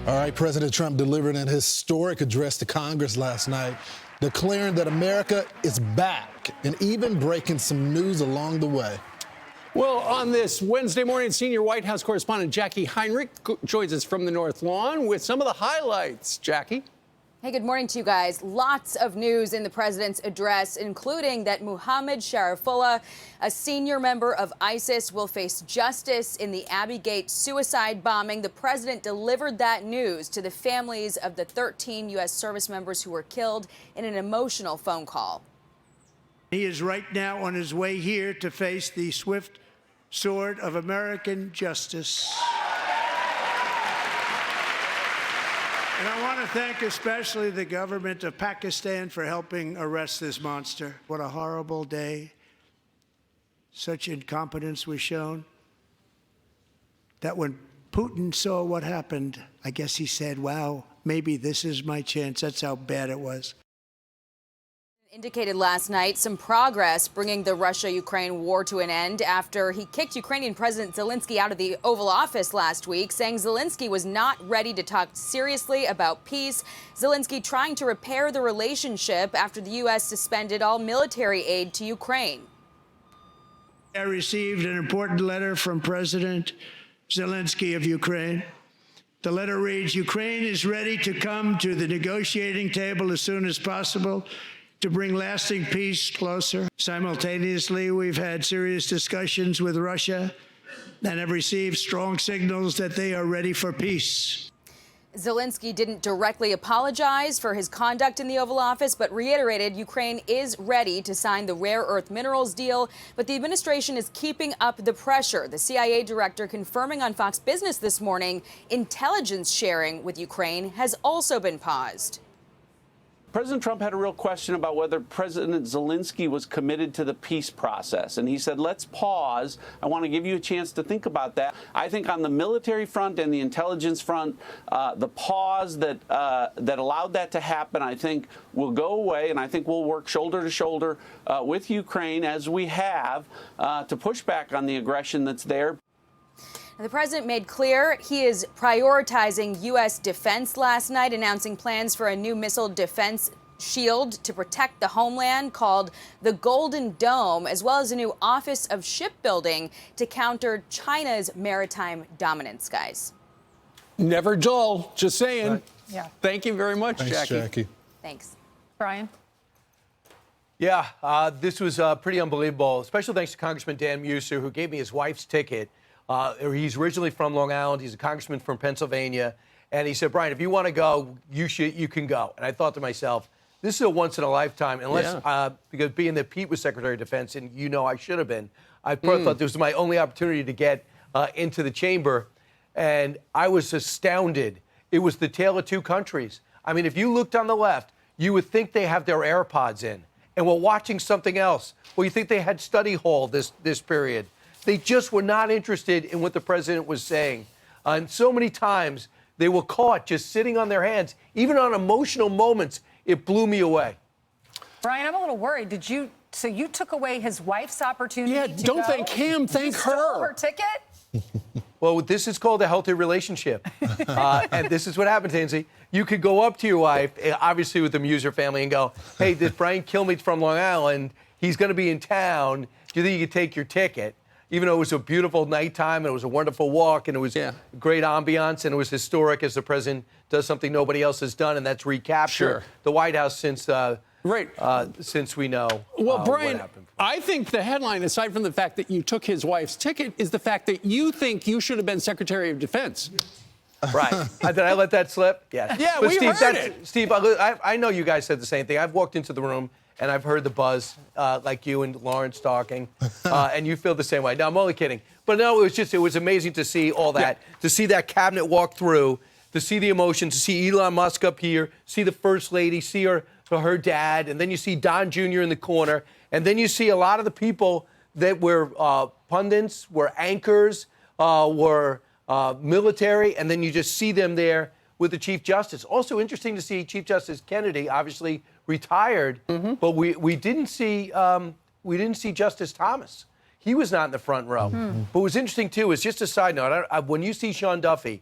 All right, President Trump delivered an historic address to Congress last night, declaring that America is back and even breaking some news along the way. Well, on this Wednesday morning, senior White House correspondent Jacqui Heinrich joins us from the North Lawn with some of the highlights. Jacqui? Hey, good morning to you guys. Lots of news in the president's address, including that Mohammed Sharifullah, a senior member of ISIS, will face justice in the Abbey Gate suicide bombing. The president delivered that news to the families of the 13 U.S. service members who were killed in an emotional phone call. He is right now on his way here to face the swift sword of American justice. And I want to thank especially the government of Pakistan for helping arrest this monster. What a horrible day. Such incompetence was shown that when Putin saw what happened, I guess he said, wow, maybe this is my chance. That's how bad it was. Indicated last night some progress bringing the Russia-Ukraine war to an end after he kicked Ukrainian President Zelensky out of the Oval Office last week, saying Zelensky was not ready to talk seriously about peace. Zelensky trying to repair the relationship after the U.S. suspended all military aid to Ukraine. I received an important letter from President Zelensky of Ukraine. The letter reads, Ukraine is ready to come to the negotiating table as soon as possible to bring lasting peace closer. Simultaneously, we've had serious discussions with Russia and have received strong signals that they are ready for peace. Zelensky didn't directly apologize for his conduct in the Oval Office, but reiterated Ukraine is ready to sign the rare earth minerals deal. But the administration is keeping up the pressure. The CIA director confirming on Fox Business this morning intelligence sharing with Ukraine has also been paused. President Trump had a real question about whether President Zelensky was committed to the peace process. And he said, let's pause. I want to give you a chance to think about that. I think on the military front and the intelligence front, the pause that allowed that to happen, I think, will go away. And I think we'll work shoulder to shoulder with Ukraine, as we have, to push back on the aggression that's there. The president made clear he is prioritizing U.S. defense last night, announcing plans for a new missile defense shield to protect the homeland called the Golden Dome, as well as a new Office of Shipbuilding to counter China's maritime dominance, guys. Never dull, just saying. Right. Yeah. Thank you very much, Thanks, Jacqui. Thanks. Brian? Yeah, this was pretty unbelievable. Special thanks to Congressman Dan Muser, who gave me his wife's ticket. He's originally from Long Island. He's a congressman from Pennsylvania. And he said, Brian, if you want to go, you can go. And I thought to myself, this is a once in a lifetime, unless because being that Pete was Secretary of Defense, and I should have been, I thought this was my only opportunity to get into the chamber. And I was astounded. It was the tale of two countries. I mean, if you looked on the left, you would think they have their AirPods in and were watching something else. Well, you think they had study hall this period. They just were not interested in what the president was saying. And so many times they were caught just sitting on their hands. Even on emotional moments, it blew me away. Brian, I'm a little worried. So you took away his wife's opportunity to don't go? thank him, thank You stole her. her ticket? Well, this is called a healthy relationship. And this is what happens, Ainsley. You could go up to your wife, obviously with the Muser family, and go, hey, this Brian Kilmeade's from Long Island. He's going to be in town. Do you think you could take your ticket? Even though it was a beautiful nighttime and it was a wonderful walk and it was great ambiance and it was historic as the president does something nobody else has done, and that's recapture the White House since we know Well, Brian, what happened. I think the headline, aside from the fact that you took his wife's ticket, is the fact that you think you should have been Secretary of Defense. Right. Did I let that slip? Yes. Yeah, but we Steve, heard it. Steve, I know you guys said the same thing. I've walked into the room and I've heard the buzz, like you and Lawrence talking, and you feel the same way. No, I'm only kidding. But no, it was amazing to see all that, to see that cabinet walk through, to see the emotion, to see Elon Musk up here, see the First Lady, see her dad, and then you see Don Jr. in the corner, and then you see a lot of the people that were pundits, were anchors, were military, and then you just see them there with the Chief Justice. Also interesting to see Chief Justice Kennedy, obviously retired, but we didn't see Justice Thomas. He was not in the front row. But what was interesting too is, just a side note, when you see Sean Duffy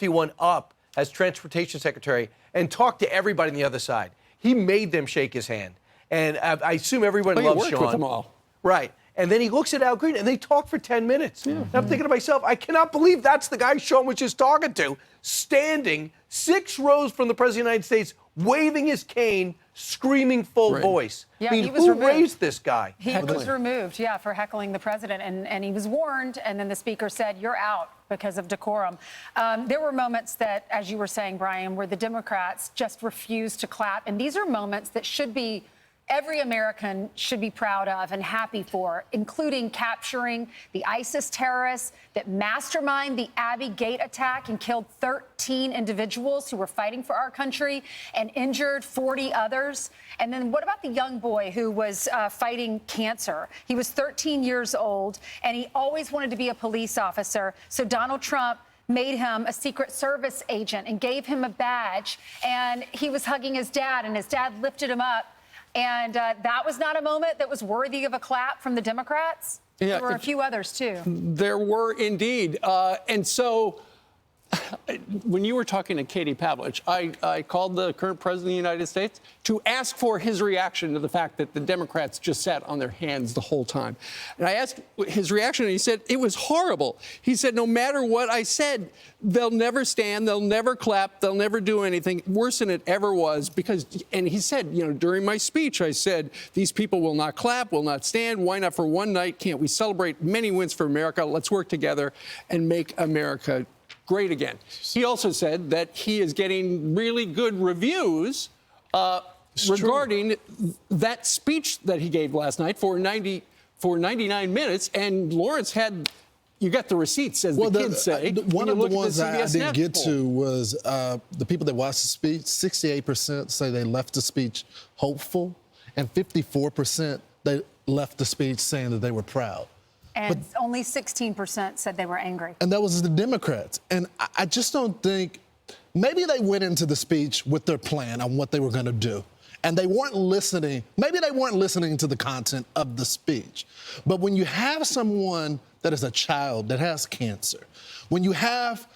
went up as transportation secretary and talked to everybody on the other side. He made them shake his hand. And I assume everybody loves worked Sean. with them all. Right. And then he looks at Al Green, and they talk for 10 minutes. And I'm thinking to myself, I cannot believe that's the guy Sean was just talking to, standing 6 rows from the President of the United States, waving his cane, screaming full voice. Yeah, I mean, he was who removed. raised this guy? He was removed, for heckling the president, and he was warned, and then the speaker said, you're out because of decorum. There were moments that, as you were saying, Brian, where the Democrats just refused to clap, and these are moments that every American should be proud of and happy for, including capturing the ISIS terrorists that masterminded the Abbey Gate attack and killed 13 individuals who were fighting for our country and injured 40 others. And then what about the young boy who was fighting cancer? He was 13 years old, and he always wanted to be a police officer. So Donald Trump made him a Secret Service agent and gave him a badge. And he was hugging his dad, and his dad lifted him up. And that was not a moment that was worthy of a clap from the Democrats. Yeah, there were a few others, too. There were indeed. And so when you were talking to Katie Pavlich, I called the current president of the United States to ask for his reaction to the fact that the Democrats just sat on their hands the whole time. And I asked his reaction, and he said, it was horrible. He said, no matter what I said, they'll never stand, they'll never clap, they'll never do anything worse than it ever was. And he said, during my speech, I said, these people will not clap, will not stand. Why not for one night? Can't we celebrate many wins for America? Let's work together and make America great again. He also said that he is getting really good reviews regarding that speech that he gave last night for 99 minutes. And Lawrence you got the receipts, as the kids say. One of the ones I didn't get to was the people that watched the speech, 68% say they left the speech hopeful, and 54% they left the speech saying that they were proud. And only 16% said they were angry. And that was the Democrats. And I just don't think, maybe they went into the speech with their plan on what they were going to do. And they weren't listening. Maybe they weren't listening to the content of the speech. But when you have someone that is a child that has cancer, when you have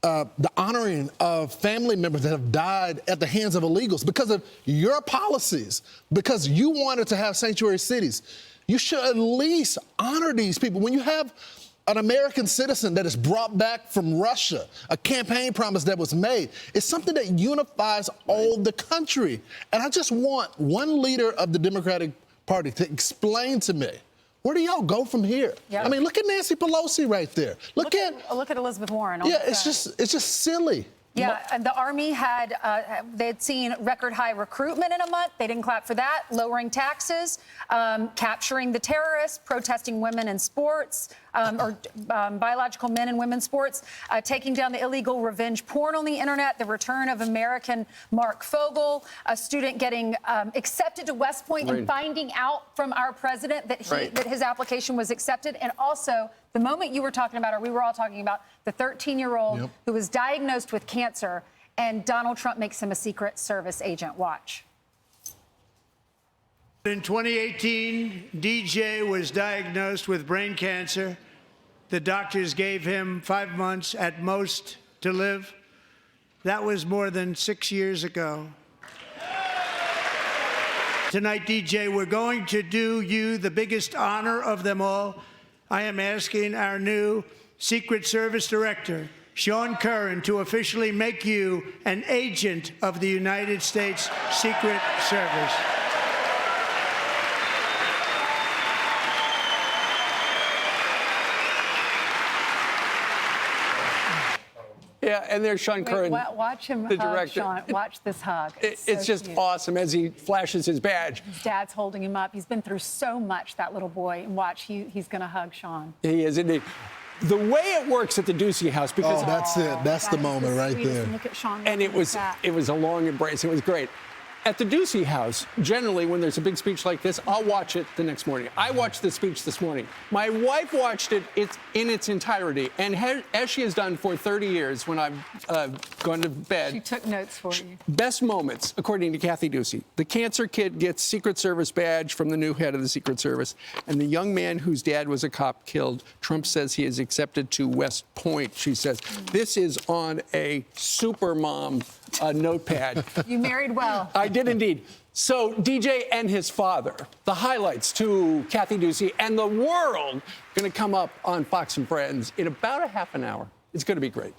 the honoring of family members that have died at the hands of illegals because of your policies, because you wanted to have sanctuary cities, you should at least honor these people. When you have an American citizen that is brought back from Russia, a campaign promise that was made, it's something that unifies all the country. And I just want one leader of the Democratic Party to explain to me, where do y'all go from here? Yep. I mean, look at Nancy Pelosi right there. Look at Elizabeth Warren. Yeah, it's just silly. Yeah, and the Army they had seen record high recruitment in a month. They didn't clap for that. Lowering taxes, capturing the terrorists, protesting women in sports, biological men and women's sports, taking down the illegal revenge porn on the internet, the return of American Mark Fogel, a student getting accepted to West Point and finding out from our president that that his application was accepted, and also the moment you were talking about, or we were all talking about, the 13-year-old who was diagnosed with cancer, and Donald Trump makes him a Secret Service agent. Watch. In 2018, DJ was diagnosed with brain cancer. The doctors gave him 5 months at most to live. That was more than 6 years ago. Tonight, DJ, we're going to do you the biggest honor of them all. I am asking our new Secret Service Director, Sean Curran, to officially make you an agent of the United States Secret Service. Yeah, and there's Sean Curran, Watch him the hug, director. Sean. Watch this hug. It's just awesome as he flashes his badge. His dad's holding him up. He's been through so much, that little boy. And watch, he's going to hug Sean. He is indeed. The way it works at the Ducey House, because that's it. That's the moment right there. Look at Sean. And it was a long embrace. It was great. at the Ducey house, generally, when there's a big speech like this, I'll watch it the next morning. I watched the speech this morning. My wife watched it in its entirety, and as she has done for 30 years when I've gone to bed. She took notes for you. Best moments, according to Kathy Ducey. The cancer kid gets Secret Service badge from the new head of the Secret Service, and the young man whose dad was a cop killed. Trump says he is accepted to West Point, she says. This is on a supermom notepad. You married well. I did indeed. So DJ and his father, the highlights to Kathy Ducey and the world, going to come up on Fox and Friends in about a half an hour. It's going to be great.